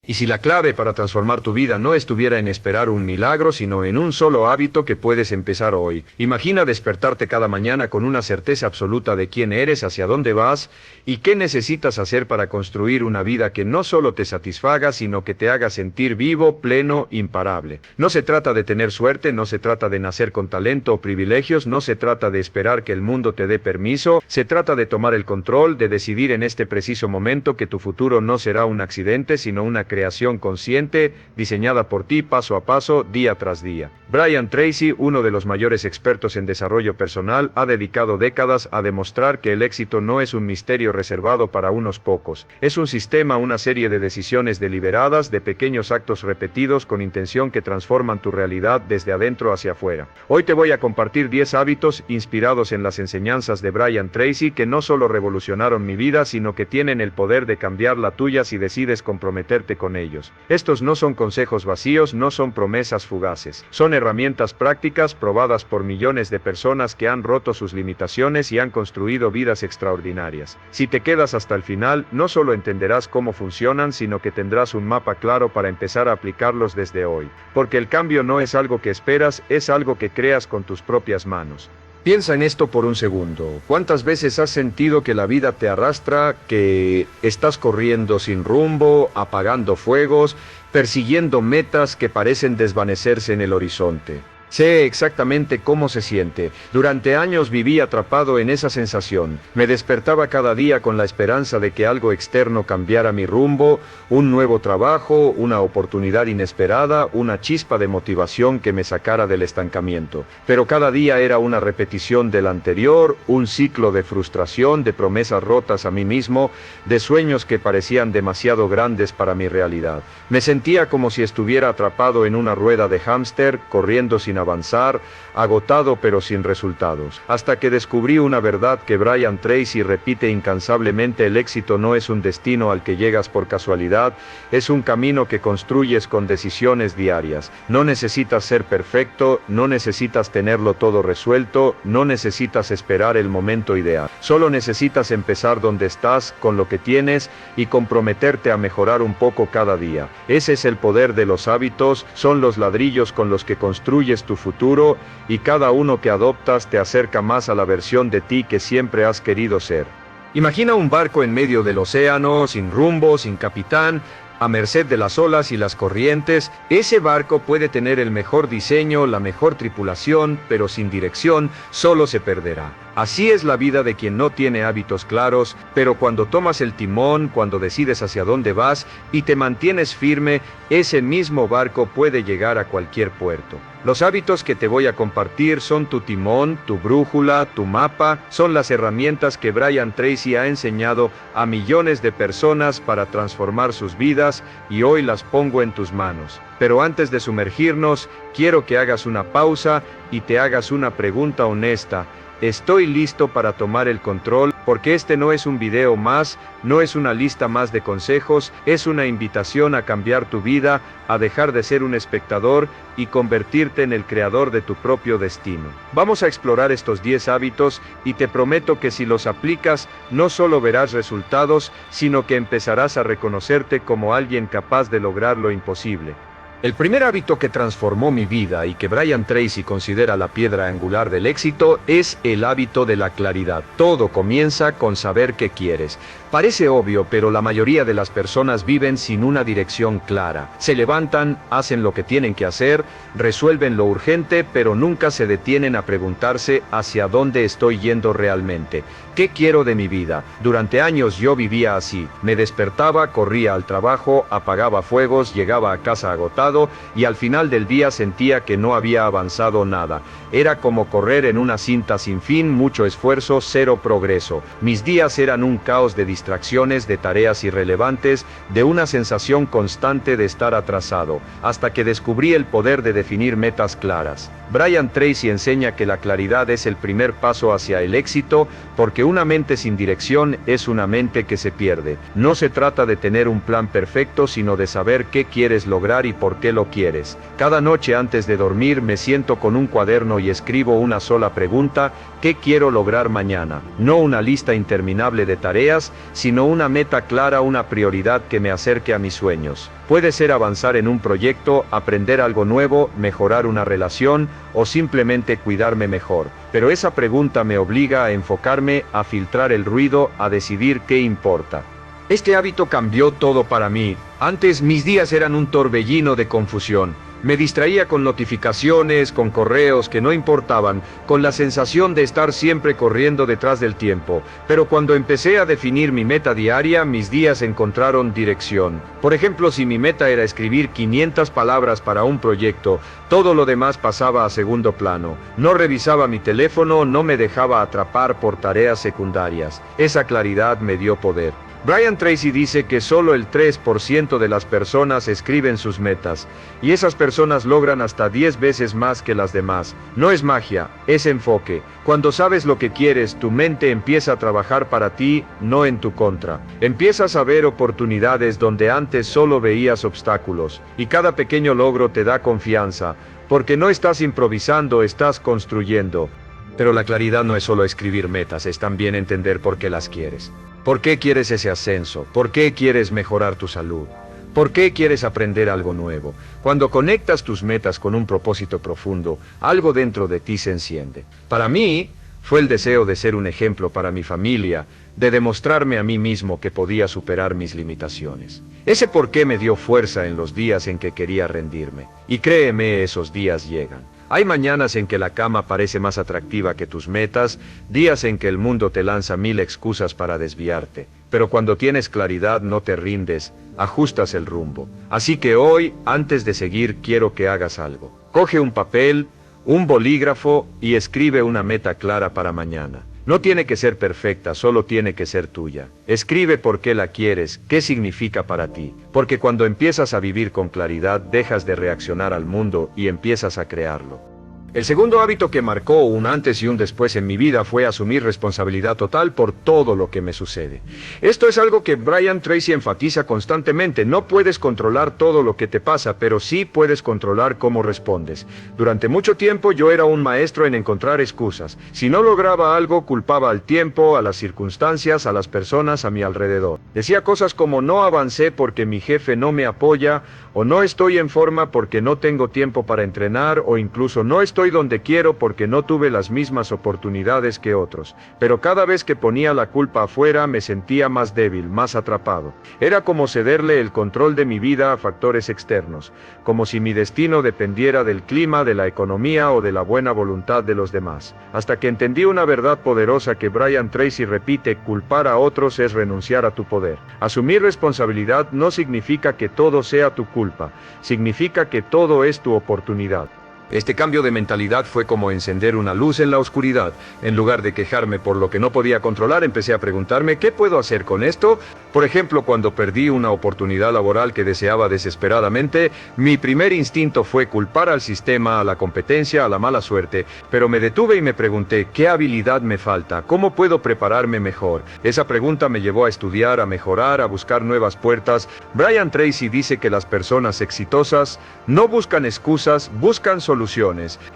Y si la clave para transformar tu vida no estuviera en esperar un milagro, sino en un solo hábito que puedes empezar hoy. Imagina despertarte cada mañana con una certeza absoluta de quién eres, hacia dónde vas y qué necesitas hacer para construir una vida que no solo te satisfaga, sino que te haga sentir vivo, pleno, imparable. No se trata de tener suerte, no se trata de nacer con talento o privilegios, no se trata de esperar que el mundo te dé permiso, se trata de tomar el control, de decidir en este preciso momento que tu futuro no será un accidente, sino una creación consciente, diseñada por ti paso a paso, día tras día. Brian Tracy, uno de los mayores expertos en desarrollo personal, ha dedicado décadas a demostrar que el éxito no es un misterio reservado para unos pocos. Es un sistema, una serie de decisiones deliberadas, de pequeños actos repetidos con intención que transforman tu realidad desde adentro hacia afuera. Hoy te voy a compartir 10 hábitos inspirados en las enseñanzas de Brian Tracy que no solo revolucionaron mi vida, sino que tienen el poder de cambiar la tuya si decides comprometerte con ellos. Estos no son consejos vacíos, no son promesas fugaces. Son herramientas prácticas probadas por millones de personas que han roto sus limitaciones y han construido vidas extraordinarias. Si te quedas hasta el final, no solo entenderás cómo funcionan, sino que tendrás un mapa claro para empezar a aplicarlos desde hoy. Porque el cambio no es algo que esperas, es algo que creas con tus propias manos. Piensa en esto por un segundo. ¿Cuántas veces has sentido que la vida te arrastra, que estás corriendo sin rumbo, apagando fuegos, persiguiendo metas que parecen desvanecerse en el horizonte? Sé exactamente cómo se siente. Durante años viví atrapado en esa sensación. Me despertaba cada día con la esperanza de que algo externo cambiara mi rumbo, un nuevo trabajo, una oportunidad inesperada, una chispa de motivación que me sacara del estancamiento. Pero cada día era una repetición del anterior, un ciclo de frustración, de promesas rotas a mí mismo, de sueños que parecían demasiado grandes para mi realidad. Me sentía como si estuviera atrapado en una rueda de hámster, corriendo sin avanzar, agotado pero sin resultados. Hasta que descubrí una verdad que Brian Tracy repite incansablemente: el éxito no es un destino al que llegas por casualidad, es un camino que construyes con decisiones diarias. No necesitas ser perfecto, no necesitas tenerlo todo resuelto, no necesitas esperar el momento ideal. Solo necesitas empezar donde estás, con lo que tienes, y comprometerte a mejorar un poco cada día. Ese es el poder de los hábitos, son los ladrillos con los que construyes tu futuro, y cada uno que adoptas te acerca más a la versión de ti que siempre has querido ser. Imagina un barco en medio del océano, sin rumbo, sin capitán, a merced de las olas y las corrientes. Ese barco puede tener el mejor diseño, la mejor tripulación, pero sin dirección, solo se perderá. Así es la vida de quien no tiene hábitos claros, pero cuando tomas el timón, cuando decides hacia dónde vas y te mantienes firme, ese mismo barco puede llegar a cualquier puerto. Los hábitos que te voy a compartir son tu timón, tu brújula, tu mapa, son las herramientas que Brian Tracy ha enseñado a millones de personas para transformar sus vidas, y hoy las pongo en tus manos. Pero antes de sumergirnos, quiero que hagas una pausa y te hagas una pregunta honesta. ¿Estoy listo para tomar el control? Porque este no es un video más, no es una lista más de consejos, es una invitación a cambiar tu vida, a dejar de ser un espectador y convertirte en el creador de tu propio destino. Vamos a explorar estos 10 hábitos y te prometo que si los aplicas, no solo verás resultados, sino que empezarás a reconocerte como alguien capaz de lograr lo imposible. El primer hábito que transformó mi vida y que Brian Tracy considera la piedra angular del éxito es el hábito de la claridad. Todo comienza con saber qué quieres. Parece obvio, pero la mayoría de las personas viven sin una dirección clara. Se levantan, hacen lo que tienen que hacer, resuelven lo urgente, pero nunca se detienen a preguntarse hacia dónde estoy yendo realmente. ¿Qué quiero de mi vida? Durante años yo vivía así. Me despertaba, corría al trabajo, apagaba fuegos, llegaba a casa agotado y al final del día sentía que no había avanzado nada. Era como correr en una cinta sin fin, mucho esfuerzo, cero progreso. Mis días eran un caos de distracciones, de tareas irrelevantes, de una sensación constante de estar atrasado, hasta que descubrí el poder de definir metas claras. Brian Tracy enseña que la claridad es el primer paso hacia el éxito, porque una mente sin dirección es una mente que se pierde. No se trata de tener un plan perfecto, sino de saber qué quieres lograr y por qué lo quieres. Cada noche antes de dormir me siento con un cuaderno y escribo una sola pregunta: ¿qué quiero lograr mañana? No una lista interminable de tareas, sino una meta clara, una prioridad que me acerque a mis sueños. Puede ser avanzar en un proyecto, aprender algo nuevo, mejorar una relación o simplemente cuidarme mejor. Pero esa pregunta me obliga a enfocarme, a filtrar el ruido, a decidir qué importa. Este hábito cambió todo para mí. Antes mis días eran un torbellino de confusión. Me distraía con notificaciones, con correos que no importaban, con la sensación de estar siempre corriendo detrás del tiempo. Pero cuando empecé a definir mi meta diaria, mis días encontraron dirección. Por ejemplo, si mi meta era escribir 500 palabras para un proyecto, todo lo demás pasaba a segundo plano. No revisaba mi teléfono, no me dejaba atrapar por tareas secundarias. Esa claridad me dio poder. Brian Tracy dice que solo el 3% de las personas escriben sus metas, y esas personas logran hasta 10 veces más que las demás. No es magia, es enfoque. Cuando sabes lo que quieres, tu mente empieza a trabajar para ti, no en tu contra. Empiezas a ver oportunidades donde antes solo veías obstáculos, y cada pequeño logro te da confianza, porque no estás improvisando, estás construyendo. Pero la claridad no es solo escribir metas, es también entender por qué las quieres. ¿Por qué quieres ese ascenso? ¿Por qué quieres mejorar tu salud? ¿Por qué quieres aprender algo nuevo? Cuando conectas tus metas con un propósito profundo, algo dentro de ti se enciende. Para mí, fue el deseo de ser un ejemplo para mi familia, de demostrarme a mí mismo que podía superar mis limitaciones. Ese por qué me dio fuerza en los días en que quería rendirme. Y créeme, esos días llegan. Hay mañanas en que la cama parece más atractiva que tus metas, días en que el mundo te lanza 1000 excusas para desviarte. Pero cuando tienes claridad no te rindes, ajustas el rumbo. Así que hoy, antes de seguir, quiero que hagas algo. Coge un papel, un bolígrafo y escribe una meta clara para mañana. No tiene que ser perfecta, solo tiene que ser tuya. Escribe por qué la quieres, qué significa para ti. Porque cuando empiezas a vivir con claridad, dejas de reaccionar al mundo y empiezas a crearlo. El segundo hábito que marcó un antes y un después en mi vida fue asumir responsabilidad total por todo lo que me sucede. Esto es algo que Brian Tracy enfatiza constantemente. No puedes controlar todo lo que te pasa, pero sí puedes controlar cómo respondes. Durante mucho tiempo yo era un maestro en encontrar excusas. Si no lograba algo, culpaba al tiempo, a las circunstancias, a las personas a mi alrededor. Decía cosas como: no avancé porque mi jefe no me apoya, o no estoy en forma porque no tengo tiempo para entrenar, o incluso no estoy donde quiero porque no tuve las mismas oportunidades que otros. Pero cada vez que ponía la culpa afuera me sentía más débil, más atrapado. Era como cederle el control de mi vida a factores externos, como si mi destino dependiera del clima, de la economía o de la buena voluntad de los demás. Hasta que entendí una verdad poderosa que Brian Tracy repite: culpar a otros es renunciar a tu poder. Asumir responsabilidad no significa que todo sea tu culpa, significa que todo es tu oportunidad. Este cambio de mentalidad fue como encender una luz en la oscuridad. En lugar de quejarme por lo que no podía controlar, empecé a preguntarme: ¿qué puedo hacer con esto? Por ejemplo, cuando perdí una oportunidad laboral que deseaba desesperadamente, mi primer instinto fue culpar al sistema, a la competencia, a la mala suerte. Pero me detuve y me pregunté: ¿qué habilidad me falta? ¿Cómo puedo prepararme mejor? Esa pregunta me llevó a estudiar, a mejorar, a buscar nuevas puertas. Brian Tracy dice que las personas exitosas no buscan excusas, buscan soluciones.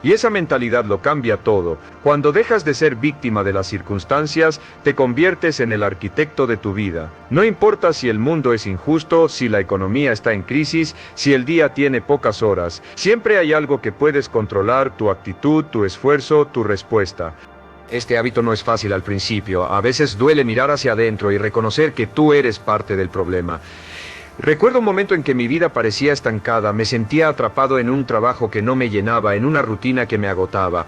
Y esa mentalidad lo cambia todo. Cuando dejas de ser víctima de las circunstancias, te conviertes en el arquitecto de tu vida. No importa si el mundo es injusto, si la economía está en crisis, si el día tiene pocas horas. Siempre hay algo que puedes controlar: tu actitud, tu esfuerzo, tu respuesta. Este hábito no es fácil al principio. A veces duele mirar hacia adentro y reconocer que tú eres parte del problema. Recuerdo un momento en que mi vida parecía estancada, me sentía atrapado en un trabajo que no me llenaba, en una rutina que me agotaba.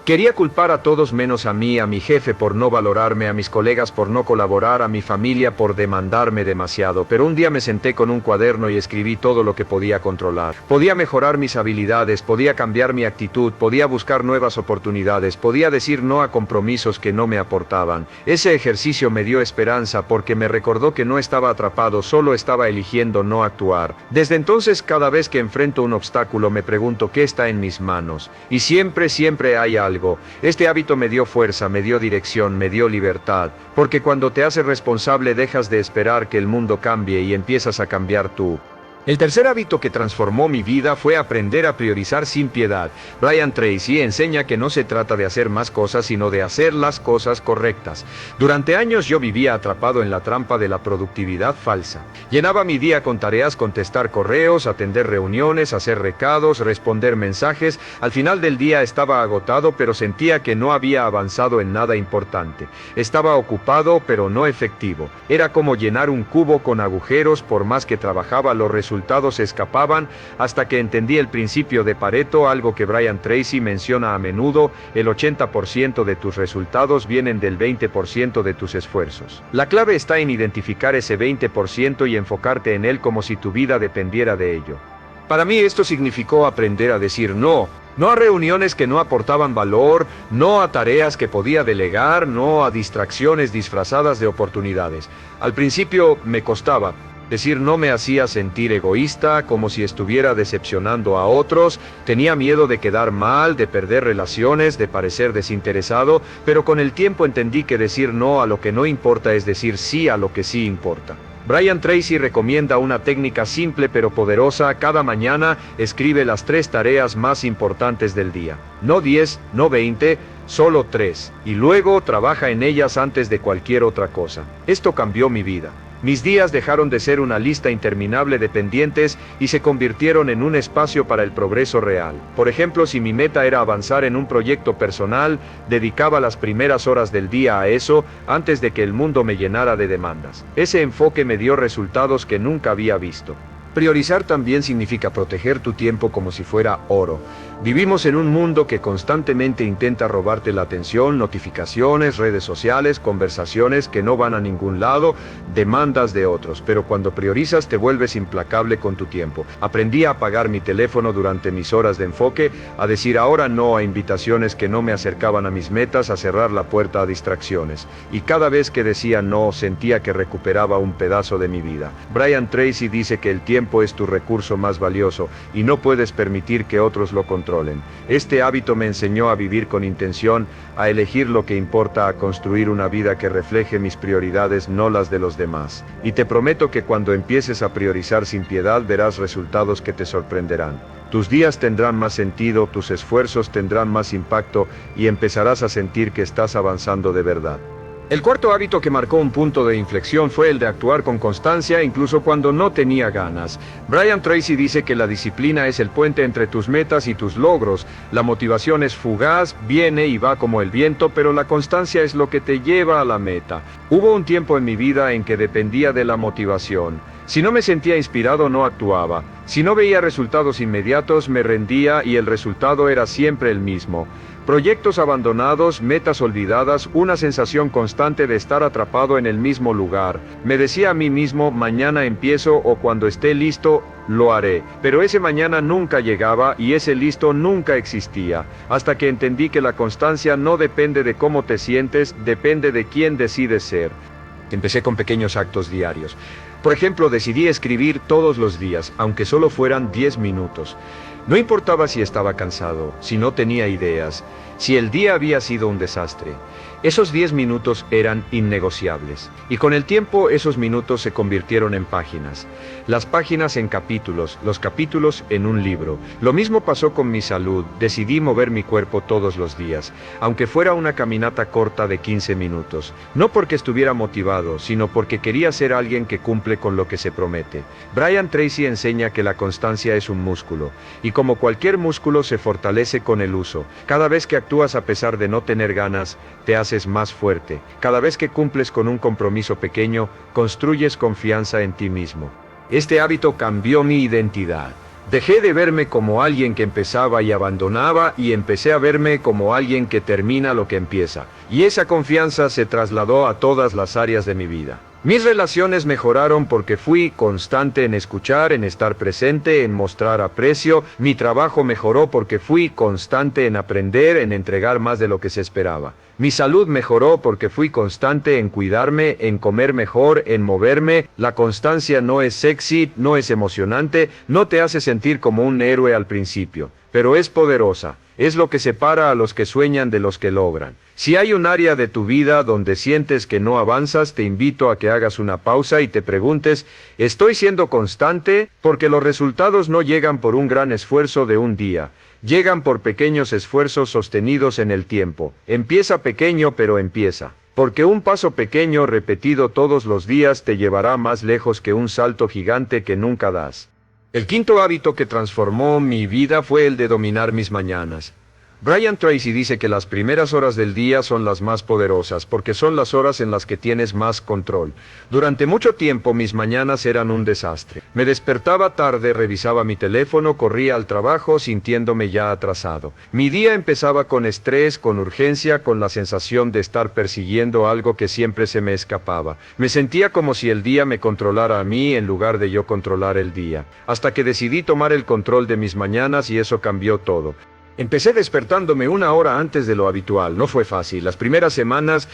Quería culpar a todos menos a mí, a mi jefe por no valorarme, a mis colegas por no colaborar, a mi familia por demandarme demasiado. Pero un día me senté con un cuaderno y escribí todo lo que podía controlar. Podía mejorar mis habilidades, podía cambiar mi actitud, podía buscar nuevas oportunidades, podía decir no a compromisos que no me aportaban. Ese ejercicio me dio esperanza porque me recordó que no estaba atrapado, solo estaba eligiendo eligiendo no actuar. Desde entonces, cada vez que enfrento un obstáculo me pregunto qué está en mis manos. Y siempre hay algo. Este hábito me dio fuerza, me dio dirección, me dio libertad. Porque cuando te haces responsable dejas de esperar que el mundo cambie y empiezas a cambiar tú. El tercer hábito que transformó mi vida fue aprender a priorizar sin piedad. Brian Tracy enseña que no se trata de hacer más cosas, sino de hacer las cosas correctas. Durante años yo vivía atrapado en la trampa de la productividad falsa. Llenaba mi día con tareas, contestar correos, atender reuniones, hacer recados, responder mensajes. Al final del día estaba agotado, pero sentía que no había avanzado en nada importante. Estaba ocupado, pero no efectivo. Era como llenar un cubo con agujeros. Por más que trabajaba, los resultados se escapaban, hasta que entendí el principio de Pareto, algo que Brian Tracy menciona a menudo: el 80% de tus resultados vienen del 20% de tus esfuerzos. La clave está en identificar ese 20% y enfocarte en él como si tu vida dependiera de ello. Para mí esto significó aprender a decir no. No a reuniones que no aportaban valor, no a tareas que podía delegar, no a distracciones disfrazadas de oportunidades. Al principio me costaba. Decir no me hacía sentir egoísta, como si estuviera decepcionando a otros. Tenía miedo de quedar mal, de perder relaciones, de parecer desinteresado, pero con el tiempo entendí que decir no a lo que no importa es decir sí a lo que sí importa. Brian Tracy recomienda una técnica simple pero poderosa. Cada mañana escribe las 3 tareas más importantes del día. No 10, no 20, solo 3. Y luego trabaja en ellas antes de cualquier otra cosa. Esto cambió mi vida. Mis días dejaron de ser una lista interminable de pendientes y se convirtieron en un espacio para el progreso real. Por ejemplo, si mi meta era avanzar en un proyecto personal, dedicaba las primeras horas del día a eso antes de que el mundo me llenara de demandas. Ese enfoque me dio resultados que nunca había visto. Priorizar también significa proteger tu tiempo como si fuera oro. Vivimos en un mundo que constantemente intenta robarte la atención: notificaciones, redes sociales, conversaciones que no van a ningún lado, demandas de otros. Pero cuando priorizas te vuelves implacable con tu tiempo. Aprendí a apagar mi teléfono durante mis horas de enfoque, a decir ahora no a invitaciones que no me acercaban a mis metas, a cerrar la puerta a distracciones. Y cada vez que decía no, sentía que recuperaba un pedazo de mi vida. Brian Tracy dice que el tiempo es tu recurso más valioso y no puedes permitir que otros lo controlen. Este hábito me enseñó a vivir con intención, a elegir lo que importa, a construir una vida que refleje mis prioridades, no las de los demás. Y te prometo que cuando empieces a priorizar sin piedad verás resultados que te sorprenderán. Tus días tendrán más sentido, tus esfuerzos tendrán más impacto y empezarás a sentir que estás avanzando de verdad. El cuarto hábito que marcó un punto de inflexión fue el de actuar con constancia incluso cuando no tenía ganas. Brian Tracy dice que la disciplina es el puente entre tus metas y tus logros. La motivación es fugaz, viene y va como el viento, pero la constancia es lo que te lleva a la meta. Hubo un tiempo en mi vida en que dependía de la motivación. Si no me sentía inspirado, no actuaba. Si no veía resultados inmediatos, me rendía y el resultado era siempre el mismo. Proyectos abandonados, metas olvidadas, una sensación constante de estar atrapado en el mismo lugar. Me decía a mí mismo, mañana empiezo o cuando esté listo, lo haré. Pero ese mañana nunca llegaba y ese listo nunca existía. Hasta que entendí que la constancia no depende de cómo te sientes, depende de quién decides ser. Empecé con pequeños actos diarios. Por ejemplo, decidí escribir todos los días, aunque solo fueran 10 minutos. No importaba si estaba cansado, si no tenía ideas, si el día había sido un desastre. Esos 10 minutos eran innegociables. Y con el tiempo esos minutos se convirtieron en páginas. Las páginas en capítulos, los capítulos en un libro. Lo mismo pasó con mi salud. Decidí mover mi cuerpo todos los días, aunque fuera una caminata corta de 15 minutos. No porque estuviera motivado, sino porque quería ser alguien que cumple con lo que se promete. Brian Tracy enseña que la constancia es un músculo, y como cualquier músculo se fortalece con el uso. Cada vez que actúas a pesar de no tener ganas, te haces más fuerte. Cada vez que cumples con un compromiso pequeño, construyes confianza en ti mismo. Este hábito cambió mi identidad. Dejé de verme como alguien que empezaba y abandonaba y empecé a verme como alguien que termina lo que empieza. Y esa confianza se trasladó a todas las áreas de mi vida. Mis relaciones mejoraron porque fui constante en escuchar, en estar presente, en mostrar aprecio. Mi trabajo mejoró porque fui constante en aprender, en entregar más de lo que se esperaba. Mi salud mejoró porque fui constante en cuidarme, en comer mejor, en moverme. La constancia no es sexy, no es emocionante, no te hace sentir como un héroe al principio, pero es poderosa. Es lo que separa a los que sueñan de los que logran. Si hay un área de tu vida donde sientes que no avanzas, te invito a que hagas una pausa y te preguntes, ¿estoy siendo constante? Porque los resultados no llegan por un gran esfuerzo de un día. Llegan por pequeños esfuerzos sostenidos en el tiempo. Empieza pequeño, pero empieza. Porque un paso pequeño repetido todos los días te llevará más lejos que un salto gigante que nunca das. El quinto hábito que transformó mi vida fue el de dominar mis mañanas. Brian Tracy dice que las primeras horas del día son las más poderosas, porque son las horas en las que tienes más control. Durante mucho tiempo mis mañanas eran un desastre. Me despertaba tarde, revisaba mi teléfono, corría al trabajo sintiéndome ya atrasado. Mi día empezaba con estrés, con urgencia, con la sensación de estar persiguiendo algo que siempre se me escapaba. Me sentía como si el día me controlara a mí en lugar de yo controlar el día. Hasta que decidí tomar el control de mis mañanas y eso cambió todo. Empecé despertándome una hora antes de lo habitual. No fue fácil. Las primeras semanas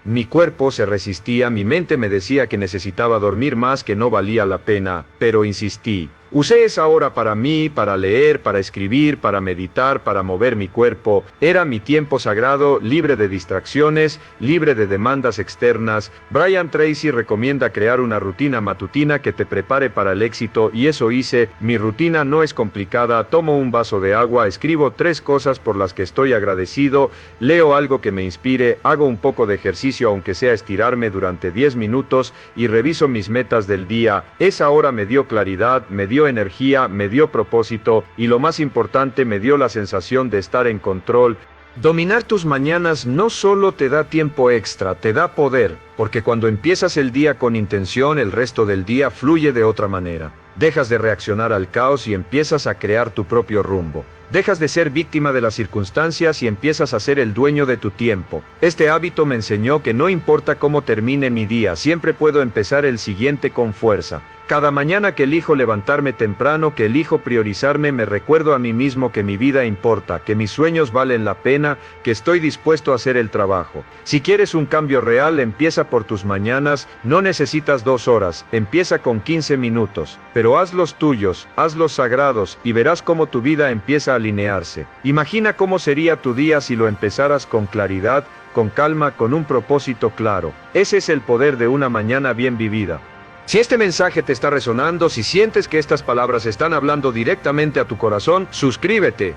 mi cuerpo se resistía, mi mente me decía que necesitaba dormir más, que no valía la pena, pero insistí. Usé esa hora para mí, para leer, para escribir, para meditar, para mover mi cuerpo. Era mi tiempo sagrado, libre de distracciones, libre de demandas externas. Brian Tracy recomienda crear una rutina matutina que te prepare para el éxito y eso hice. Mi rutina no es complicada, tomo un vaso de agua, escribo 3 cosas por las que estoy agradecido, leo algo que me inspire, hago un poco de ejercicio aunque sea estirarme durante 10 minutos y reviso mis metas del día. Esa hora me dio claridad, me dio energía, me dio propósito y lo más importante me dio la sensación de estar en control. Dominar tus mañanas no solo te da tiempo extra, te da poder, porque cuando empiezas el día con intención, el resto del día fluye de otra manera. Dejas de reaccionar al caos y empiezas a crear tu propio rumbo. Dejas de ser víctima de las circunstancias y empiezas a ser el dueño de tu tiempo. Este hábito me enseñó que no importa cómo termine mi día, siempre puedo empezar el siguiente con fuerza. Cada mañana que elijo levantarme temprano, que elijo priorizarme, me recuerdo a mí mismo que mi vida importa, que mis sueños valen la pena, que estoy dispuesto a hacer el trabajo. Si quieres un cambio real, empieza por tus mañanas, no necesitas 2 horas, empieza con 15 minutos. Pero haz los tuyos, haz los sagrados, y verás cómo tu vida empieza a alinearse. Imagina cómo sería tu día si lo empezaras con claridad, con calma, con un propósito claro. Ese es el poder de una mañana bien vivida. Si este mensaje te está resonando, si sientes que estas palabras están hablando directamente a tu corazón, suscríbete.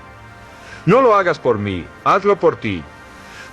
No lo hagas por mí, hazlo por ti.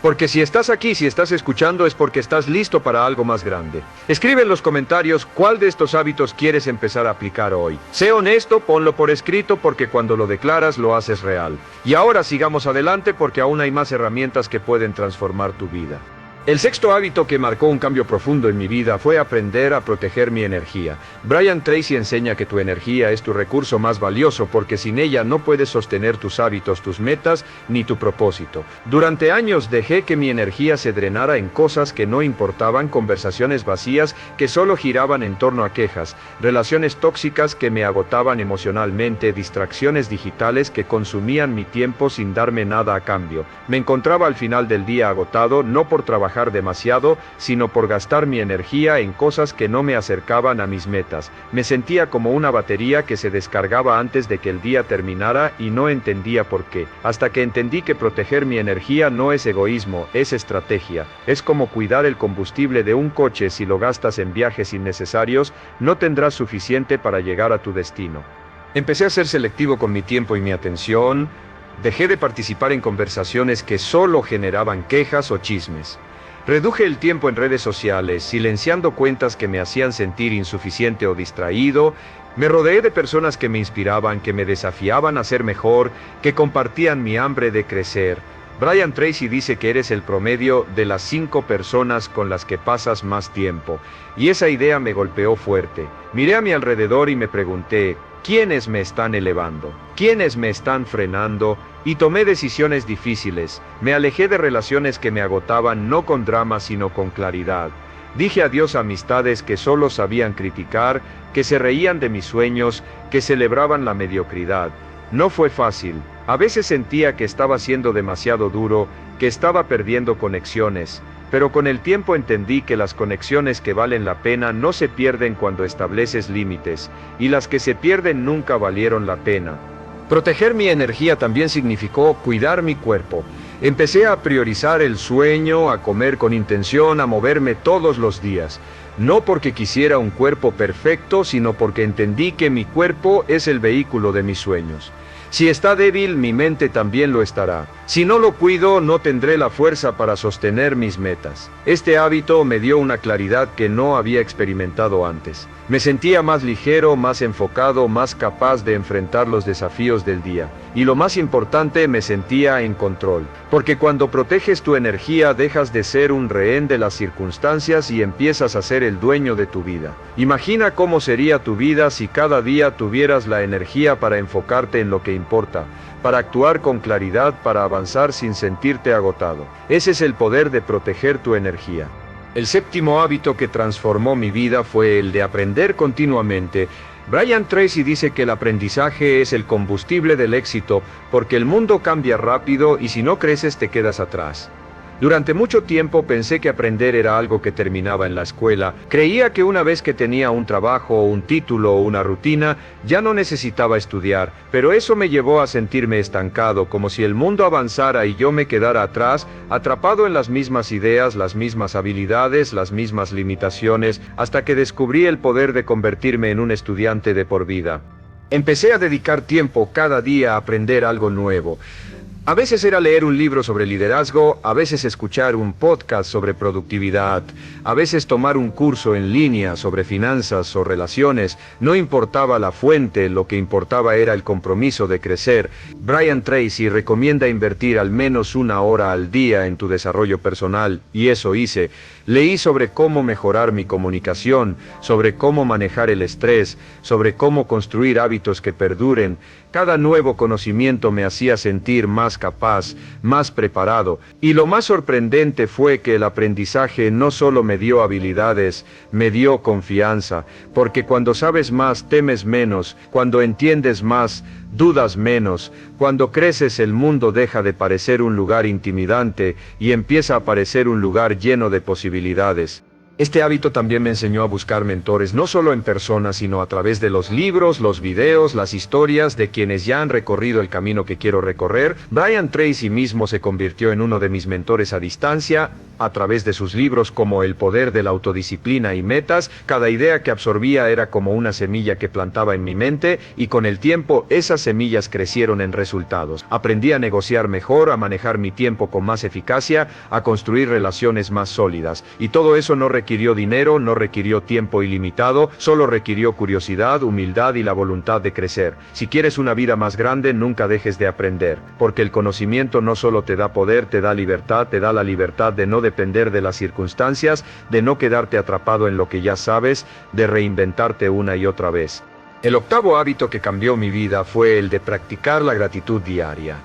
Porque si estás aquí, si estás escuchando, es porque estás listo para algo más grande. Escribe en los comentarios cuál de estos hábitos quieres empezar a aplicar hoy. Sé honesto, ponlo por escrito, porque cuando lo declaras, lo haces real. Y ahora sigamos adelante porque aún hay más herramientas que pueden transformar tu vida. El sexto hábito que marcó un cambio profundo en mi vida fue aprender a proteger mi energía. Brian Tracy enseña que tu energía es tu recurso más valioso porque sin ella no puedes sostener tus hábitos, tus metas, ni tu propósito. Durante años dejé que mi energía se drenara en cosas que no importaban, conversaciones vacías que solo giraban en torno a quejas, relaciones tóxicas que me agotaban emocionalmente, distracciones digitales que consumían mi tiempo sin darme nada a cambio. Me encontraba al final del día agotado, no por trabajar demasiado, sino por gastar mi energía en cosas que no me acercaban a mis metas. Me sentía como una batería que se descargaba antes de que el día terminara y no entendía por qué. Hasta que entendí que proteger mi energía no es egoísmo, es estrategia. Es como cuidar el combustible de un coche. Si lo gastas en viajes innecesarios, no tendrás suficiente para llegar a tu destino. Empecé a ser selectivo con mi tiempo y mi atención. Dejé de participar en conversaciones que solo generaban quejas o chismes. Reduje el tiempo en redes sociales, silenciando cuentas que me hacían sentir insuficiente o distraído. Me rodeé de personas que me inspiraban, que me desafiaban a ser mejor, que compartían mi hambre de crecer. Brian Tracy dice que eres el promedio de las 5 personas con las que pasas más tiempo. Y esa idea me golpeó fuerte. Miré a mi alrededor y me pregunté, ¿quiénes me están elevando? ¿Quiénes me están frenando? Y tomé decisiones difíciles. Me alejé de relaciones que me agotaban, no con drama, sino con claridad. Dije adiós a amistades que solo sabían criticar, que se reían de mis sueños, que celebraban la mediocridad. No fue fácil. A veces sentía que estaba siendo demasiado duro, que estaba perdiendo conexiones. Pero con el tiempo entendí que las conexiones que valen la pena no se pierden cuando estableces límites, y las que se pierden nunca valieron la pena. Proteger mi energía también significó cuidar mi cuerpo. Empecé a priorizar el sueño, a comer con intención, a moverme todos los días. No porque quisiera un cuerpo perfecto, sino porque entendí que mi cuerpo es el vehículo de mis sueños. Si está débil, mi mente también lo estará. Si no lo cuido, no tendré la fuerza para sostener mis metas. Este hábito me dio una claridad que no había experimentado antes. Me sentía más ligero, más enfocado, más capaz de enfrentar los desafíos del día. Y lo más importante, me sentía en control. Porque cuando proteges tu energía, dejas de ser un rehén de las circunstancias y empiezas a ser el dueño de tu vida. Imagina cómo sería tu vida si cada día tuvieras la energía para enfocarte en lo que importa, para actuar con claridad, para avanzar sin sentirte agotado. Ese es el poder de proteger tu energía. El séptimo hábito que transformó mi vida fue el de aprender continuamente. Brian Tracy dice que el aprendizaje es el combustible del éxito, porque el mundo cambia rápido y si no creces te quedas atrás. Durante mucho tiempo pensé que aprender era algo que terminaba en la escuela. Creía que una vez que tenía un trabajo, un título o una rutina, ya no necesitaba estudiar, pero eso me llevó a sentirme estancado, como si el mundo avanzara y yo me quedara atrás, atrapado en las mismas ideas, las mismas habilidades, las mismas limitaciones, hasta que descubrí el poder de convertirme en un estudiante de por vida. Empecé a dedicar tiempo cada día a aprender algo nuevo. A veces era leer un libro sobre liderazgo, a veces escuchar un podcast sobre productividad, a veces tomar un curso en línea sobre finanzas o relaciones. No importaba la fuente, lo que importaba era el compromiso de crecer. Brian Tracy recomienda invertir al menos 1 hora al día en tu desarrollo personal, y eso hice. Leí sobre cómo mejorar mi comunicación, sobre cómo manejar el estrés, sobre cómo construir hábitos que perduren. Cada nuevo conocimiento me hacía sentir más capaz, más preparado, y lo más sorprendente fue que el aprendizaje no solo me dio habilidades, me dio confianza, porque cuando sabes más, temes menos, cuando entiendes más, dudas menos, cuando creces el mundo deja de parecer un lugar intimidante y empieza a parecer un lugar lleno de posibilidades. Este hábito también me enseñó a buscar mentores, no solo en persona, sino a través de los libros, los videos, las historias de quienes ya han recorrido el camino que quiero recorrer. Brian Tracy mismo se convirtió en uno de mis mentores a distancia, a través de sus libros como El poder de la autodisciplina y Metas. Cada idea que absorbía era como una semilla que plantaba en mi mente, y con el tiempo esas semillas crecieron en resultados. Aprendí a negociar mejor, a manejar mi tiempo con más eficacia, a construir relaciones más sólidas, y todo eso no requirió dinero, no requirió tiempo ilimitado, solo requirió curiosidad, humildad y la voluntad de crecer. Si quieres una vida más grande, nunca dejes de aprender, porque el conocimiento no solo te da poder, te da libertad, te da la libertad de no depender de las circunstancias, de no quedarte atrapado en lo que ya sabes, de reinventarte una y otra vez. El octavo hábito que cambió mi vida fue el de practicar la gratitud diaria.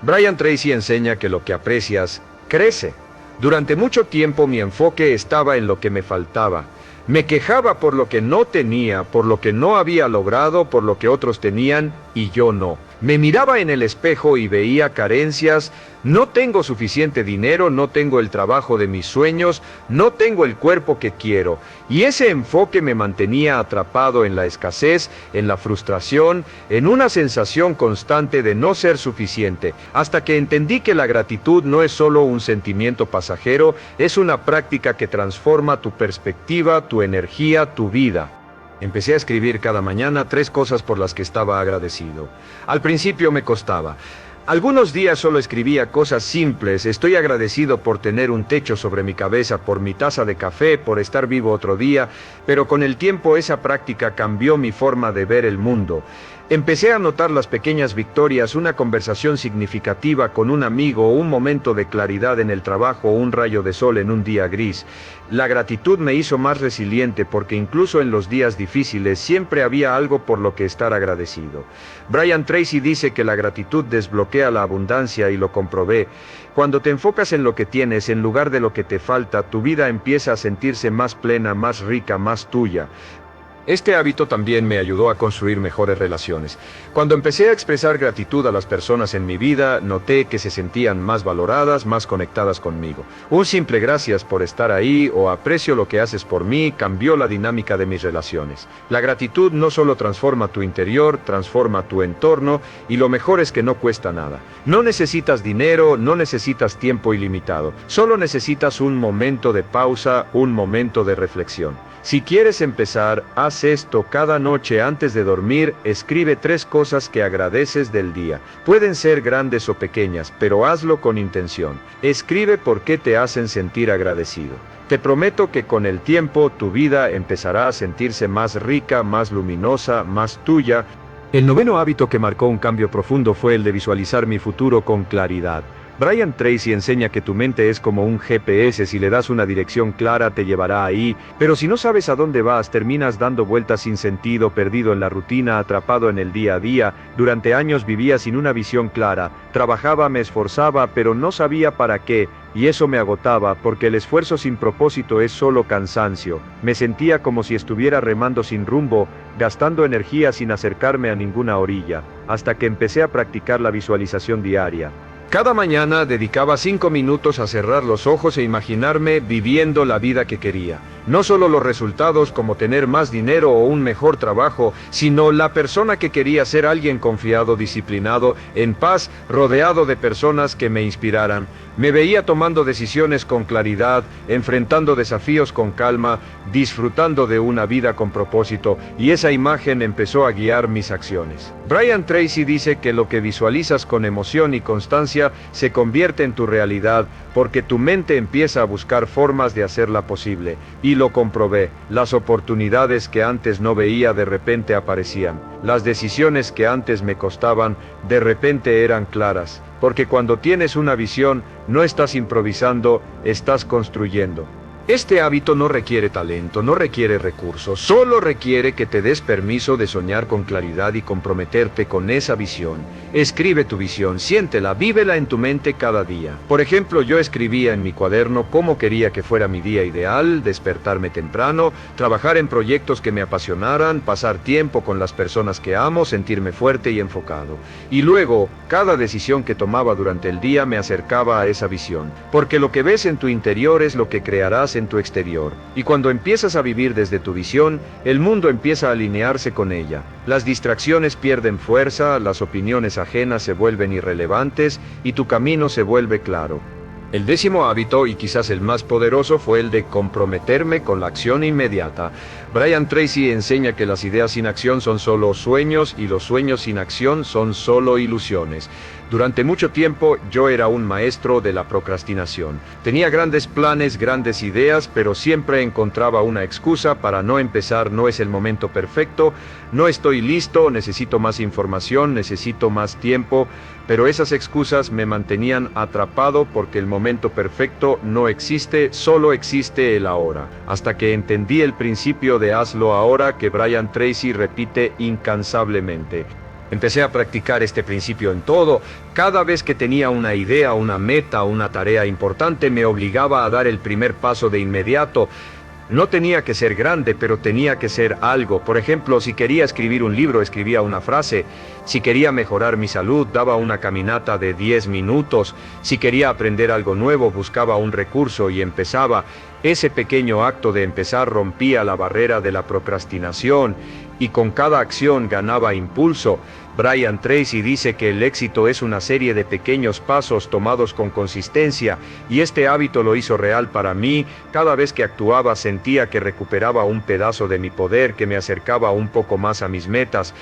Brian Tracy enseña que lo que aprecias, crece. Durante mucho tiempo mi enfoque estaba en lo que me faltaba. Me quejaba por lo que no tenía, por lo que no había logrado, por lo que otros tenían y yo no. Me miraba en el espejo y veía carencias. No tengo suficiente dinero, no tengo el trabajo de mis sueños, no tengo el cuerpo que quiero. Y ese enfoque me mantenía atrapado en la escasez, en la frustración, en una sensación constante de no ser suficiente, hasta que entendí que la gratitud no es solo un sentimiento pasajero, es una práctica que transforma tu perspectiva, tu energía, tu vida. Empecé a escribir cada mañana 3 cosas por las que estaba agradecido. Al principio me costaba. Algunos días solo escribía cosas simples. Estoy agradecido por tener un techo sobre mi cabeza, por mi taza de café, por estar vivo otro día, pero con el tiempo esa práctica cambió mi forma de ver el mundo. Empecé a notar las pequeñas victorias, una conversación significativa con un amigo, un momento de claridad en el trabajo, un rayo de sol en un día gris. La gratitud me hizo más resiliente porque incluso en los días difíciles siempre había algo por lo que estar agradecido. Brian Tracy dice que la gratitud desbloquea la abundancia y lo comprobé. Cuando te enfocas en lo que tienes en lugar de lo que te falta, tu vida empieza a sentirse más plena, más rica, más tuya. Este hábito también me ayudó a construir mejores relaciones. Cuando empecé a expresar gratitud a las personas en mi vida, noté que se sentían más valoradas, más conectadas conmigo. Un simple gracias por estar ahí o aprecio lo que haces por mí cambió la dinámica de mis relaciones. La gratitud no solo transforma tu interior, transforma tu entorno y lo mejor es que no cuesta nada. No necesitas dinero, no necesitas tiempo ilimitado. Solo necesitas un momento de pausa, un momento de reflexión. Si quieres empezar, haz esto cada noche antes de dormir, escribe 3 cosas que agradeces del día. Pueden ser grandes o pequeñas, pero hazlo con intención. Escribe por qué te hacen sentir agradecido. Te prometo que con el tiempo tu vida empezará a sentirse más rica, más luminosa, más tuya. El noveno hábito que marcó un cambio profundo fue el de visualizar mi futuro con claridad. Brian Tracy enseña que tu mente es como un GPS, si le das una dirección clara te llevará ahí, pero si no sabes a dónde vas terminas dando vueltas sin sentido, perdido en la rutina, atrapado en el día a día. Durante años vivía sin una visión clara, trabajaba, me esforzaba, pero no sabía para qué, y eso me agotaba, porque el esfuerzo sin propósito es solo cansancio. Me sentía como si estuviera remando sin rumbo, gastando energía sin acercarme a ninguna orilla, hasta que empecé a practicar la visualización diaria. Cada mañana dedicaba 5 minutos a cerrar los ojos e imaginarme viviendo la vida que quería. No solo los resultados como tener más dinero o un mejor trabajo, sino la persona que quería ser, alguien confiado, disciplinado, en paz, rodeado de personas que me inspiraran. Me veía tomando decisiones con claridad, enfrentando desafíos con calma, disfrutando de una vida con propósito, y esa imagen empezó a guiar mis acciones. Brian Tracy dice que lo que visualizas con emoción y constancia se convierte en tu realidad, porque tu mente empieza a buscar formas de hacerla posible. Y lo comprobé, las oportunidades que antes no veía de repente aparecían. Las decisiones que antes me costaban, de repente eran claras. Porque cuando tienes una visión, no estás improvisando, estás construyendo. Este hábito no requiere talento, no requiere recursos, solo requiere que te des permiso de soñar con claridad y comprometerte con esa visión. Escribe tu visión, siéntela, vívela en tu mente cada día. Por ejemplo, yo escribía en mi cuaderno cómo quería que fuera mi día ideal: despertarme temprano, trabajar en proyectos que me apasionaran, pasar tiempo con las personas que amo, sentirme fuerte y enfocado. Y luego, cada decisión que tomaba durante el día me acercaba a esa visión, porque lo que ves en tu interior es lo que crearás en tu exterior. Y cuando empiezas a vivir desde tu visión, el mundo empieza a alinearse con ella. Las distracciones pierden fuerza, las opiniones ajenas se vuelven irrelevantes y tu camino se vuelve claro. El 10º hábito, y quizás el más poderoso, fue el de comprometerme con la acción inmediata. Brian Tracy enseña que las ideas sin acción son solo sueños y los sueños sin acción son solo ilusiones. Durante mucho tiempo yo era un maestro de la procrastinación. Tenía grandes planes, grandes ideas, pero siempre encontraba una excusa para no empezar. No es el momento perfecto, no estoy listo, necesito más información, necesito más tiempo. Pero esas excusas me mantenían atrapado porque el momento perfecto no existe, solo existe el ahora. Hasta que entendí el principio de hazlo ahora que Brian Tracy repite incansablemente. Empecé a practicar este principio en todo. Cada vez que tenía una idea, una meta, una tarea importante, me obligaba a dar el primer paso de inmediato. No tenía que ser grande, pero tenía que ser algo. Por ejemplo, si quería escribir un libro, escribía una frase. Si quería mejorar mi salud, daba una caminata de 10 minutos. Si quería aprender algo nuevo, buscaba un recurso y empezaba. Ese pequeño acto de empezar rompía la barrera de la procrastinación y con cada acción ganaba impulso. Brian Tracy dice que el éxito es una serie de pequeños pasos tomados con consistencia, y este hábito lo hizo real para mí. Cada vez que actuaba sentía que recuperaba un pedazo de mi poder, que me acercaba un poco más a mis metas.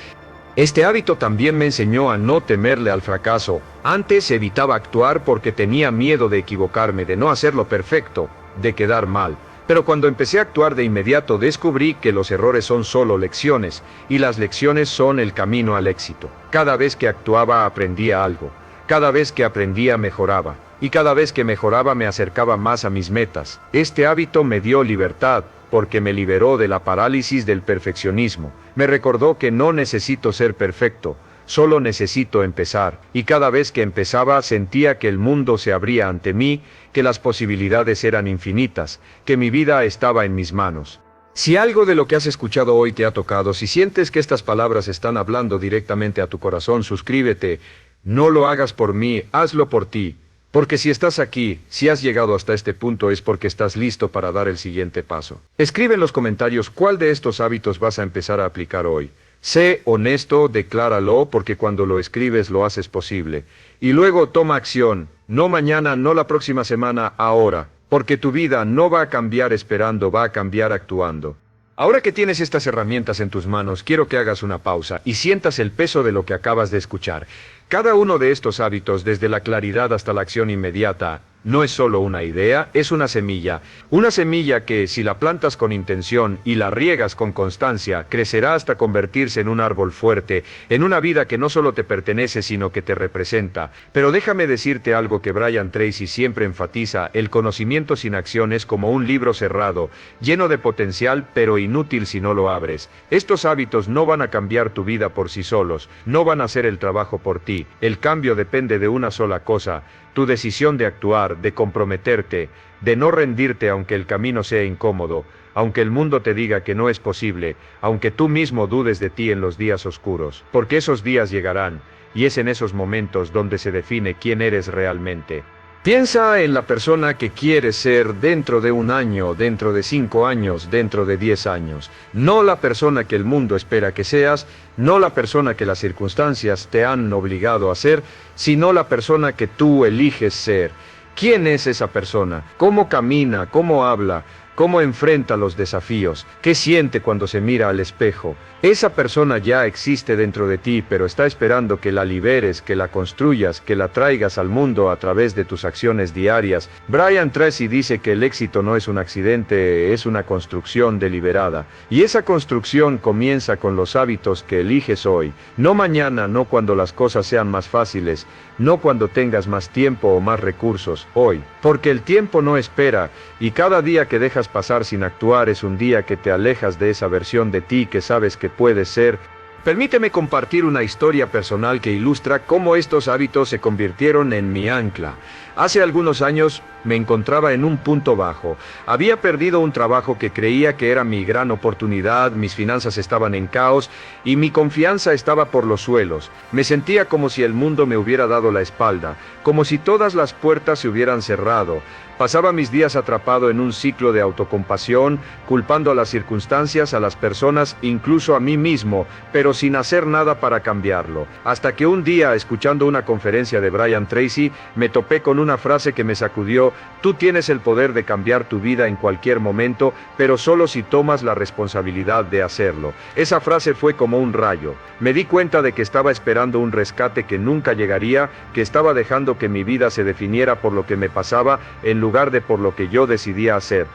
Este hábito también me enseñó a no temerle al fracaso. Antes evitaba actuar porque tenía miedo de equivocarme, de no hacerlo perfecto, de quedar mal. Pero cuando empecé a actuar de inmediato descubrí que los errores son solo lecciones, y las lecciones son el camino al éxito. Cada vez que actuaba aprendía algo, cada vez que aprendía mejoraba, y cada vez que mejoraba me acercaba más a mis metas. Este hábito me dio libertad, porque me liberó de la parálisis del perfeccionismo. Me recordó que no necesito ser perfecto, solo necesito empezar, y cada vez que empezaba sentía que el mundo se abría ante mí, que las posibilidades eran infinitas, que mi vida estaba en mis manos. Si algo de lo que has escuchado hoy te ha tocado, si sientes que estas palabras están hablando directamente a tu corazón, suscríbete. No lo hagas por mí, hazlo por ti. Porque si estás aquí, si has llegado hasta este punto es porque estás listo para dar el siguiente paso. Escribe en los comentarios cuál de estos hábitos vas a empezar a aplicar hoy. Sé honesto, decláralo, porque cuando lo escribes lo haces posible. Y luego toma acción, no mañana, no la próxima semana, ahora. Porque tu vida no va a cambiar esperando, va a cambiar actuando. Ahora que tienes estas herramientas en tus manos, quiero que hagas una pausa y sientas el peso de lo que acabas de escuchar. Cada uno de estos hábitos, desde la claridad hasta la acción inmediata, no es solo una idea, es una semilla. Una semilla que, si la plantas con intención y la riegas con constancia, crecerá hasta convertirse en un árbol fuerte, en una vida que no solo te pertenece, sino que te representa. Pero déjame decirte algo que Brian Tracy siempre enfatiza: el conocimiento sin acción es como un libro cerrado, lleno de potencial, pero inútil si no lo abres. Estos hábitos no van a cambiar tu vida por sí solos, no van a hacer el trabajo por ti. El cambio depende de una sola cosa: tu decisión de actuar, de comprometerte, de no rendirte aunque el camino sea incómodo, aunque el mundo te diga que no es posible, aunque tú mismo dudes de ti en los días oscuros, porque esos días llegarán, y es en esos momentos donde se define quién eres realmente. Piensa en la persona que quieres ser dentro de 1 año, dentro de 5 años, dentro de 10 años. No la persona que el mundo espera que seas, no la persona que las circunstancias te han obligado a ser, sino la persona que tú eliges ser. ¿Quién es esa persona? ¿Cómo camina? ¿Cómo habla? ¿Cómo enfrenta los desafíos? ¿Qué siente cuando se mira al espejo? Esa persona ya existe dentro de ti, pero está esperando que la liberes, que la construyas, que la traigas al mundo a través de tus acciones diarias. Brian Tracy dice que el éxito no es un accidente, es una construcción deliberada. Y esa construcción comienza con los hábitos que eliges hoy. No mañana, no cuando las cosas sean más fáciles, no cuando tengas más tiempo o más recursos, hoy. Porque el tiempo no espera, y cada día que dejas pasar sin actuar es un día que te alejas de esa versión de ti que sabes que puedes ser. Permíteme compartir una historia personal que ilustra cómo estos hábitos se convirtieron en mi ancla. Hace algunos años me encontraba en un punto bajo. Había perdido un trabajo que creía que era mi gran oportunidad, mis finanzas estaban en caos y mi confianza estaba por los suelos. Me sentía como si el mundo me hubiera dado la espalda, como si todas las puertas se hubieran cerrado. Pasaba mis días atrapado en un ciclo de autocompasión, culpando a las circunstancias, a las personas, incluso a mí mismo, pero sin hacer nada para cambiarlo. Hasta que un día, escuchando una conferencia de Brian Tracy, me topé con una frase que me sacudió: tú tienes el poder de cambiar tu vida en cualquier momento, pero solo si tomas la responsabilidad de hacerlo. Esa frase fue como un rayo. Me di cuenta de que estaba esperando un rescate que nunca llegaría, que estaba dejando que mi vida se definiera por lo que me pasaba, en lugar de por lo que yo decidía hacer.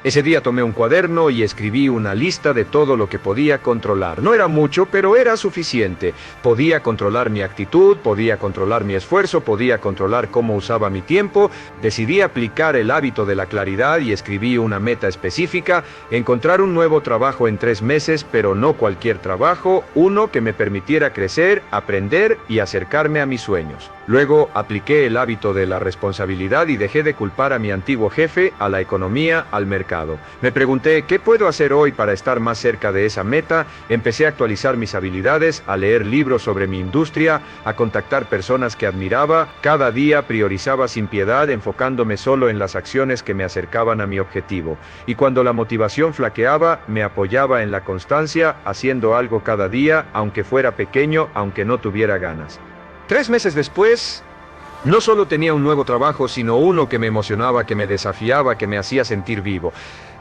Ese día tomé un cuaderno y escribí una lista de todo lo que podía controlar. No era mucho, pero era suficiente. Podía controlar mi actitud, podía controlar mi esfuerzo, podía controlar cómo usaba mi tiempo. Decidí aplicar el hábito de la claridad y escribí una meta específica: encontrar un nuevo trabajo en 3 meses, pero no cualquier trabajo, uno que me permitiera crecer, aprender y acercarme a mis sueños. Luego apliqué el hábito de la responsabilidad y dejé de culpar a mi antiguo jefe, a la economía, al mercado. Me pregunté, ¿qué puedo hacer hoy para estar más cerca de esa meta? Empecé a actualizar mis habilidades, a leer libros sobre mi industria, a contactar personas que admiraba. Cada día priorizaba sin piedad, enfocándome solo en las acciones que me acercaban a mi objetivo. Y cuando la motivación flaqueaba, me apoyaba en la constancia, haciendo algo cada día, aunque fuera pequeño, aunque no tuviera ganas. 3 meses después, no solo tenía un nuevo trabajo, sino uno que me emocionaba, que me desafiaba, que me hacía sentir vivo.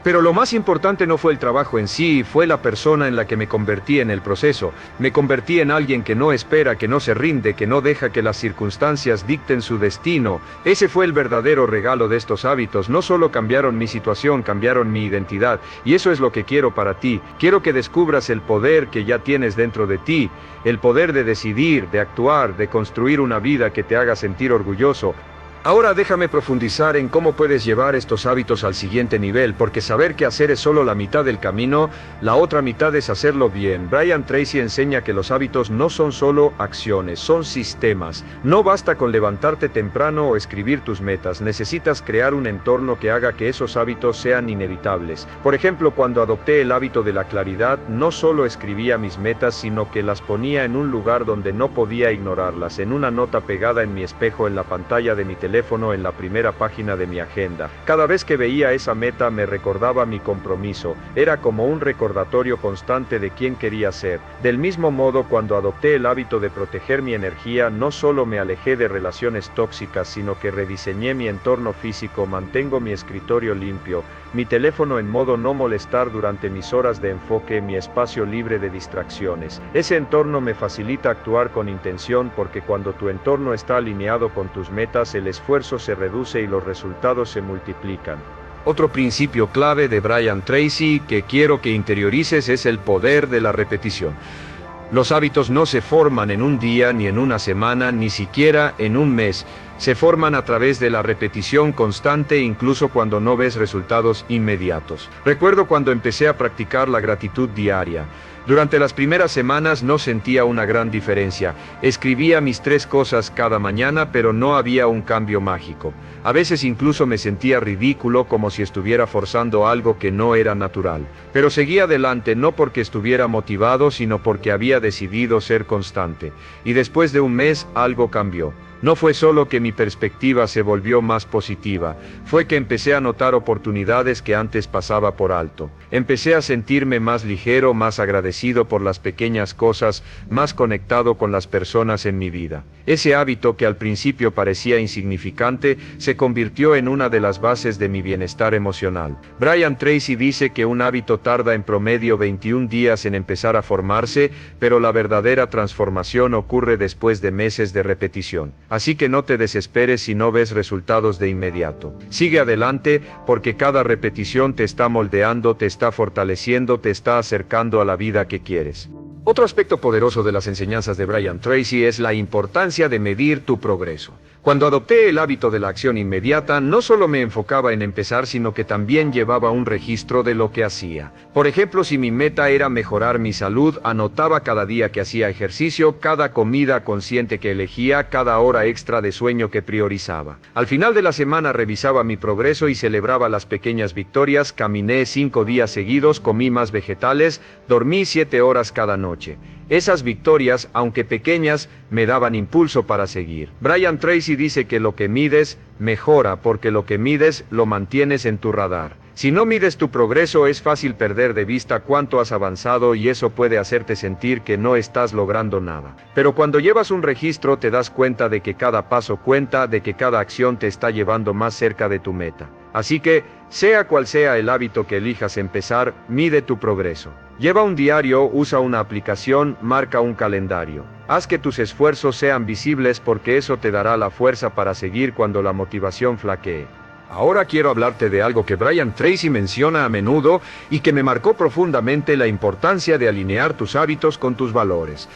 Pero lo más importante no fue el trabajo en sí, fue la persona en la que me convertí en el proceso. Me convertí en alguien que no espera, que no se rinde, que no deja que las circunstancias dicten su destino. Ese fue el verdadero regalo de estos hábitos. No solo cambiaron mi situación, cambiaron mi identidad. Y eso es lo que quiero para ti. Quiero que descubras el poder que ya tienes dentro de ti. El poder de decidir, de actuar, de construir una vida que te haga sentir orgulloso. Ahora déjame profundizar en cómo puedes llevar estos hábitos al siguiente nivel, porque saber qué hacer es solo la mitad del camino, la otra mitad es hacerlo bien. Brian Tracy enseña que los hábitos no son solo acciones, son sistemas. No basta con levantarte temprano o escribir tus metas, necesitas crear un entorno que haga que esos hábitos sean inevitables. Por ejemplo, cuando adopté el hábito de la claridad, no solo escribía mis metas, sino que las ponía en un lugar donde no podía ignorarlas, en una nota pegada en mi espejo, en la pantalla de mi teléfono, en la primera página de mi agenda. Cada vez que veía esa meta me recordaba mi compromiso, era como un recordatorio constante de quién quería ser. Del mismo modo, cuando adopté el hábito de proteger mi energía, no solo me alejé de relaciones tóxicas, sino que rediseñé mi entorno físico, mantengo mi escritorio limpio, mi teléfono en modo no molestar durante mis horas de enfoque, mi espacio libre de distracciones. Ese entorno me facilita actuar con intención porque cuando tu entorno está alineado con tus metas, el esfuerzo se reduce y los resultados se multiplican. Otro principio clave de Brian Tracy que quiero que interiorices es el poder de la repetición. Los hábitos no se forman en un día, ni en una semana, ni siquiera en un mes. Se forman a través de la repetición constante, incluso cuando no ves resultados inmediatos. Recuerdo cuando empecé a practicar la gratitud diaria. Durante las primeras semanas no sentía una gran diferencia. Escribía mis 3 cosas cada mañana, pero no había un cambio mágico. A veces incluso me sentía ridículo, como si estuviera forzando algo que no era natural. Pero seguía adelante no porque estuviera motivado, sino porque había decidido ser constante. Y después de un mes, algo cambió. No fue solo que mi perspectiva se volvió más positiva, fue que empecé a notar oportunidades que antes pasaba por alto. Empecé a sentirme más ligero, más agradecido por las pequeñas cosas, más conectado con las personas en mi vida. Ese hábito que al principio parecía insignificante, se convirtió en una de las bases de mi bienestar emocional. Brian Tracy dice que un hábito tarda en promedio 21 días en empezar a formarse, pero la verdadera transformación ocurre después de meses de repetición. Así que no te desesperes si no ves resultados de inmediato. Sigue adelante, porque cada repetición te está moldeando, te está fortaleciendo, te está acercando a la vida que quieres. Otro aspecto poderoso de las enseñanzas de Brian Tracy es la importancia de medir tu progreso. Cuando adopté el hábito de la acción inmediata, no solo me enfocaba en empezar, sino que también llevaba un registro de lo que hacía. Por ejemplo, si mi meta era mejorar mi salud, anotaba cada día que hacía ejercicio, cada comida consciente que elegía, cada hora extra de sueño que priorizaba. Al final de la semana revisaba mi progreso y celebraba las pequeñas victorias. Caminé 5 días seguidos, comí más vegetales, dormí 7 horas cada noche. Esas victorias, aunque pequeñas, me daban impulso para seguir. Brian Tracy dice que lo que mides, mejora, porque lo que mides, lo mantienes en tu radar. Si no mides tu progreso, es fácil perder de vista cuánto has avanzado y eso puede hacerte sentir que no estás logrando nada. Pero cuando llevas un registro, te das cuenta de que cada paso cuenta, de que cada acción te está llevando más cerca de tu meta. Así que, sea cual sea el hábito que elijas empezar, mide tu progreso. Lleva un diario, usa una aplicación, marca un calendario. Haz que tus esfuerzos sean visibles porque eso te dará la fuerza para seguir cuando la motivación flaquee. Ahora quiero hablarte de algo que Brian Tracy menciona a menudo y que me marcó profundamente: la importancia de alinear tus hábitos con tus valores.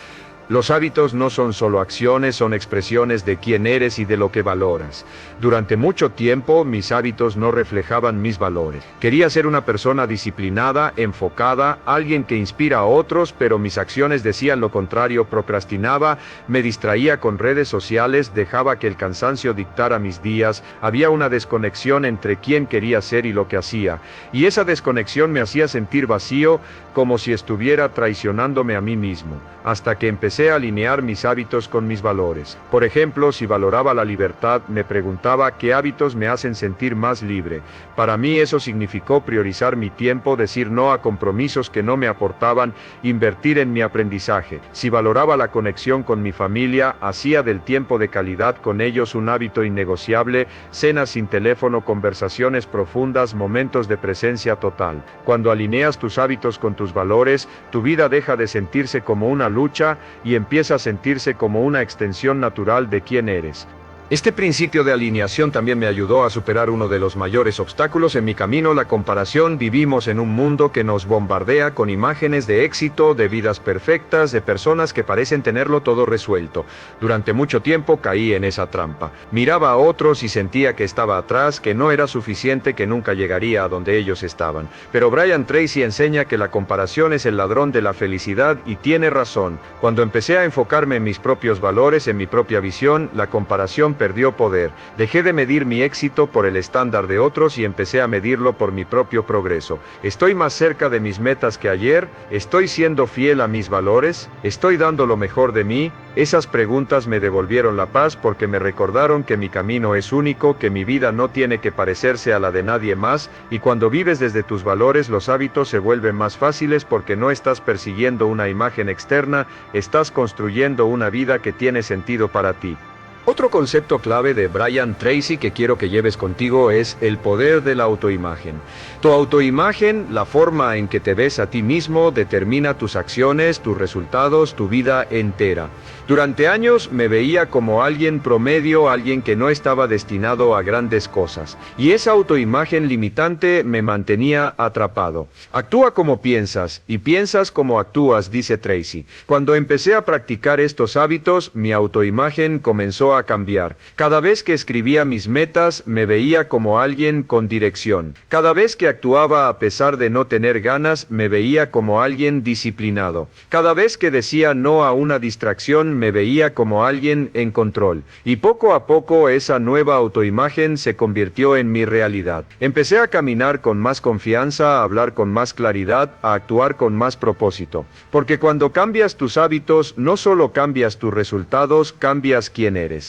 Los hábitos no son solo acciones, son expresiones de quién eres y de lo que valoras. Durante mucho tiempo, mis hábitos no reflejaban mis valores. Quería ser una persona disciplinada, enfocada, alguien que inspira a otros, pero mis acciones decían lo contrario. Procrastinaba, me distraía con redes sociales, dejaba que el cansancio dictara mis días. Había una desconexión entre quién quería ser y lo que hacía. Y esa desconexión me hacía sentir vacío, como si estuviera traicionándome a mí mismo. Hasta que empecé empecé a alinear mis hábitos con mis valores. Por ejemplo, si valoraba la libertad, me preguntaba qué hábitos me hacen sentir más libre. Para mí eso significó priorizar mi tiempo, decir no a compromisos que no me aportaban, invertir en mi aprendizaje. Si valoraba la conexión con mi familia, hacía del tiempo de calidad con ellos un hábito innegociable, cenas sin teléfono, conversaciones profundas, momentos de presencia total. Cuando alineas tus hábitos con tus valores, tu vida deja de sentirse como una lucha y empieza a sentirse como una extensión natural de quién eres. Este principio de alineación también me ayudó a superar uno de los mayores obstáculos en mi camino, la comparación. Vivimos en un mundo que nos bombardea con imágenes de éxito, de vidas perfectas, de personas que parecen tenerlo todo resuelto. Durante mucho tiempo caí en esa trampa. Miraba a otros y sentía que estaba atrás, que no era suficiente, que nunca llegaría a donde ellos estaban. Pero Brian Tracy enseña que la comparación es el ladrón de la felicidad y tiene razón. Cuando empecé a enfocarme en mis propios valores, en mi propia visión, la comparación perdió poder. Dejé de medir mi éxito por el estándar de otros y empecé a medirlo por mi propio progreso. ¿Estoy más cerca de mis metas que ayer? ¿Estoy siendo fiel a mis valores? ¿Estoy dando lo mejor de mí? Esas preguntas me devolvieron la paz porque me recordaron que mi camino es único, que mi vida no tiene que parecerse a la de nadie más, y cuando vives desde tus valores, los hábitos se vuelven más fáciles porque no estás persiguiendo una imagen externa, estás construyendo una vida que tiene sentido para ti. Otro concepto clave de Brian Tracy que quiero que lleves contigo es el poder de la autoimagen. Tu autoimagen, la forma en que te ves a ti mismo, determina tus acciones, tus resultados, tu vida entera. Durante años me veía como alguien promedio, alguien que no estaba destinado a grandes cosas. Y esa autoimagen limitante me mantenía atrapado. Actúa como piensas y piensas como actúas, dice Tracy. Cuando empecé a practicar estos hábitos, mi autoimagen comenzó a cambiar. Cada vez que escribía mis metas, me veía como alguien con dirección. Cada vez que actuaba a pesar de no tener ganas, me veía como alguien disciplinado. Cada vez que decía no a una distracción, me veía como alguien en control. Y poco a poco esa nueva autoimagen se convirtió en mi realidad. Empecé a caminar con más confianza, a hablar con más claridad, a actuar con más propósito. Porque cuando cambias tus hábitos, no solo cambias tus resultados, cambias quién eres.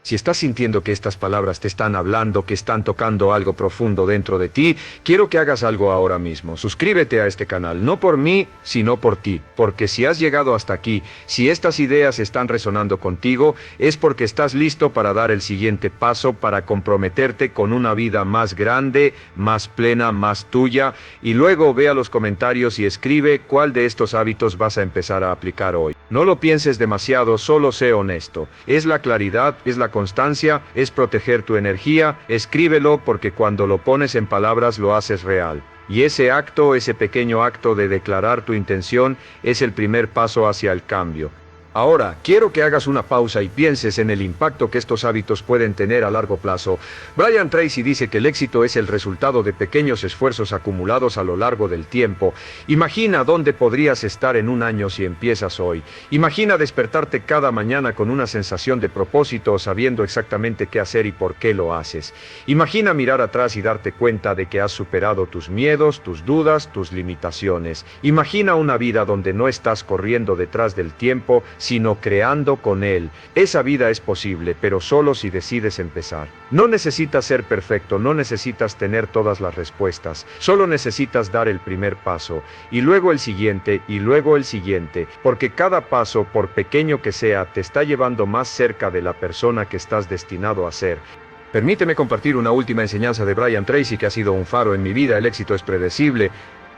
Si estás sintiendo que estas palabras te están hablando, que están tocando algo profundo dentro de ti, quiero que hagas algo ahora mismo. Suscríbete a este canal, no por mí, sino por ti. Porque si has llegado hasta aquí, si estas ideas están resonando contigo, es porque estás listo para dar el siguiente paso, para comprometerte con una vida más grande, más plena, más tuya. Y luego ve a los comentarios y escribe cuál de estos hábitos vas a empezar a aplicar hoy. No lo pienses demasiado, solo sé honesto. Es la claridad, es la constancia, es proteger tu energía. Escríbelo porque cuando lo pones en palabras lo haces real. Y ese acto, ese pequeño acto de declarar tu intención, es el primer paso hacia el cambio. Ahora, quiero que hagas una pausa y pienses en el impacto que estos hábitos pueden tener a largo plazo. Brian Tracy dice que el éxito es el resultado de pequeños esfuerzos acumulados a lo largo del tiempo. Imagina dónde podrías estar en un año si empiezas hoy. Imagina despertarte cada mañana con una sensación de propósito, sabiendo exactamente qué hacer y por qué lo haces. Imagina mirar atrás y darte cuenta de que has superado tus miedos, tus dudas, tus limitaciones. Imagina una vida donde no estás corriendo detrás del tiempo, sino creando con él. Esa vida es posible, pero solo si decides empezar. No necesitas ser perfecto, no necesitas tener todas las respuestas, solo necesitas dar el primer paso, y luego el siguiente, y luego el siguiente, porque cada paso, por pequeño que sea, te está llevando más cerca de la persona que estás destinado a ser. Permíteme compartir una última enseñanza de Brian Tracy que ha sido un faro en mi vida. El éxito es predecible.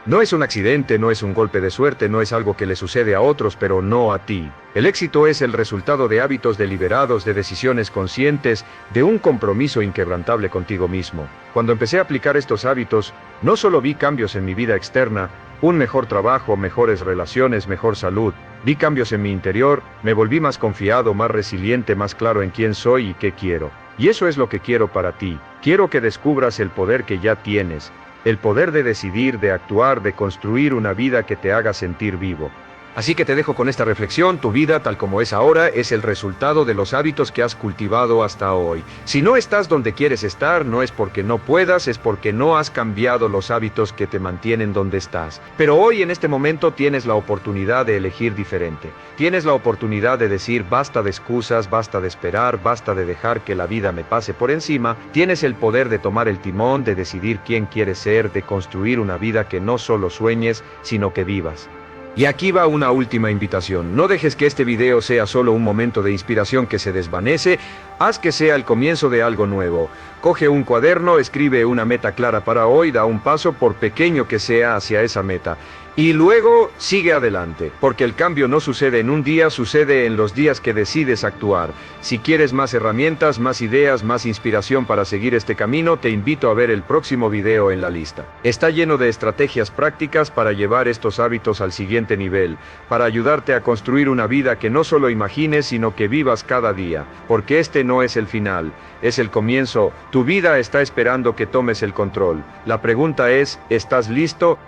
No es un accidente, no es un golpe de suerte, no es algo que le sucede a otros, pero no a ti. El éxito es el resultado de hábitos deliberados, de decisiones conscientes, de un compromiso inquebrantable contigo mismo. Cuando empecé a aplicar estos hábitos, no solo vi cambios en mi vida externa, un mejor trabajo, mejores relaciones, mejor salud. Vi cambios en mi interior, me volví más confiado, más resiliente, más claro en quién soy y qué quiero. Y eso es lo que quiero para ti. Quiero que descubras el poder que ya tienes. El poder de decidir, de actuar, de construir una vida que te haga sentir vivo. Así que te dejo con esta reflexión: tu vida tal como es ahora es el resultado de los hábitos que has cultivado hasta hoy. Si no estás donde quieres estar, no es porque no puedas, es porque no has cambiado los hábitos que te mantienen donde estás. Pero hoy en este momento tienes la oportunidad de elegir diferente. Tienes la oportunidad de decir basta de excusas, basta de esperar, basta de dejar que la vida me pase por encima. Tienes el poder de tomar el timón, de decidir quién quieres ser, de construir una vida que no solo sueñes, sino que vivas. Y aquí va una última invitación: no dejes que este video sea solo un momento de inspiración que se desvanece, haz que sea el comienzo de algo nuevo. Coge un cuaderno, escribe una meta clara para hoy, da un paso, por pequeño que sea, hacia esa meta. Y luego sigue adelante, porque el cambio no sucede en un día, sucede en los días que decides actuar. Si quieres más herramientas, más ideas, más inspiración para seguir este camino, te invito a ver el próximo video en la lista. Está lleno de estrategias prácticas para llevar estos hábitos al siguiente nivel, para ayudarte a construir una vida que no solo imagines, sino que vivas cada día, porque este no es el final, es el comienzo. Tu vida está esperando que tomes el control. La pregunta es: ¿estás listo?